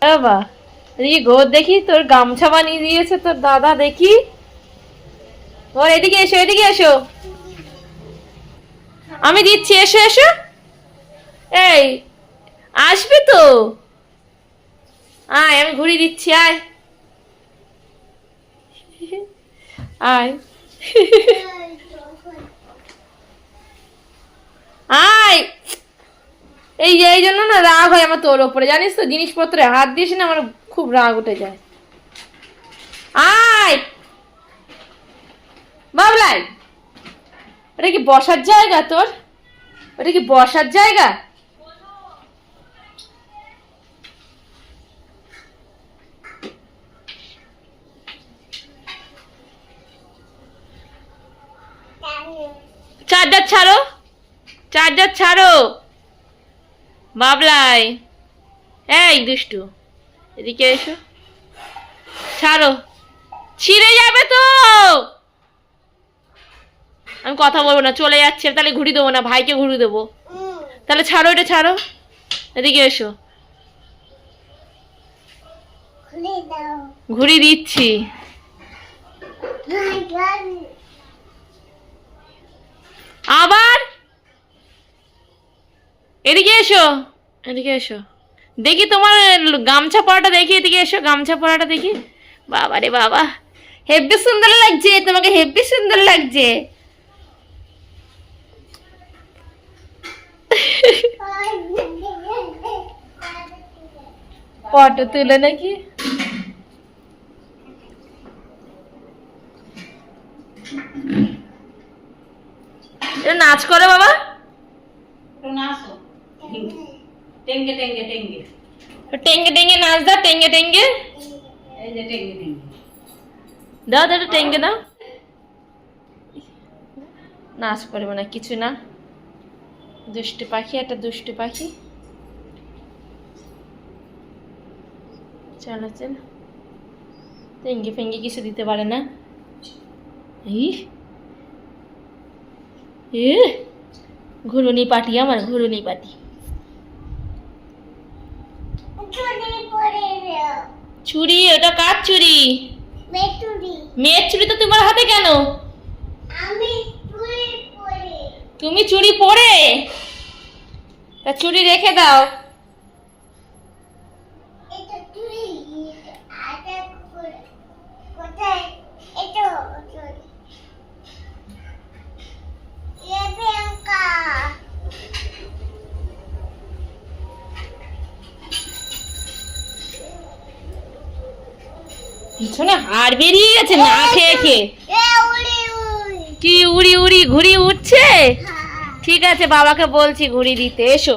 বাবা এদিকে ঘোর দেখি, তোর গামছা বানিয়ে দিয়েছে তোর দাদা, দেখি ওর। এদিকে এসো, এদিকে এসো, আমি দিচ্ছি, এসো এসো। এই আসবে তো, আয় আমি ঘুরিয়ে দিচ্ছি, আয় আয় আয়। এই জন্য না রাগ হয় আমার তোর ওপরে, জানিস তো, জিনিসপত্রে হাত দিস না, আমার খুব রাগ উঠে যায়। আয় বাবলাই, ওটা কি বসার জায়গা তোর? ওটা কি বসার জায়গা? চার্জার ছাড়ো, চার্জার ছাড়ো বাবলাই। এই দুষ্টু, এদিকে এসো, ছাড়ো, ছিঁড়ে যাবে তো। আমি কথা বলবো না, চলে যাচ্ছে, তাহলে ঘুরি দেবো না, ভাইকে ঘুরি দেবো। তাহলে ছাড়ো, এটা ছাড়ো, এদিকে এসো, ঘুরি দিচ্ছি। আবার এদিকে এসো, এদিকে এসো, দেখি তোমার গামছা পরাটা দেখি, এদিকে এসো, গামছা পরাটা দেখি। বাবা রে বাবা, হেব্বি সুন্দর লাগছে তোমাকে, হেব্বি সুন্দর লাগছে। ফটো তুলে নাকি? এটা নাচ করে বাবা, টেঙ্গে টেঙ্গে টেঙ্গে টেঙ্গে টেঙ্গে নাচ দাও, টেঙ্গে টেঙ্গে এই যে টেঙ্গে টেঙ্গে দাও, দাও টেঙ্গে দাও। নাচ করবে না, কিছু না, দুষ্টু পাখি, একটা দুষ্টু পাখি। চলো চলো, টেঙ্গে ফেঙ্গে কিছু দিতে পারে না। ঘুরুনি পাটি, আমার ঘুরুনি পাটি। চুড়ি, ওটা কার চুড়ি? মেয়ের চুড়ি তো তোমার হাতে কেন? তুমি চুড়ি পরে, তা চুড়ি রেখে দাও। পিছনে হাড় বেরিয়ে গেছে না খেয়ে খেয়ে। কি উড়ি উড়ি ঘুড়ি উঠছে? ঠিক আছে, বাবাকে বলছি ঘুড়ি দিতে, এসো।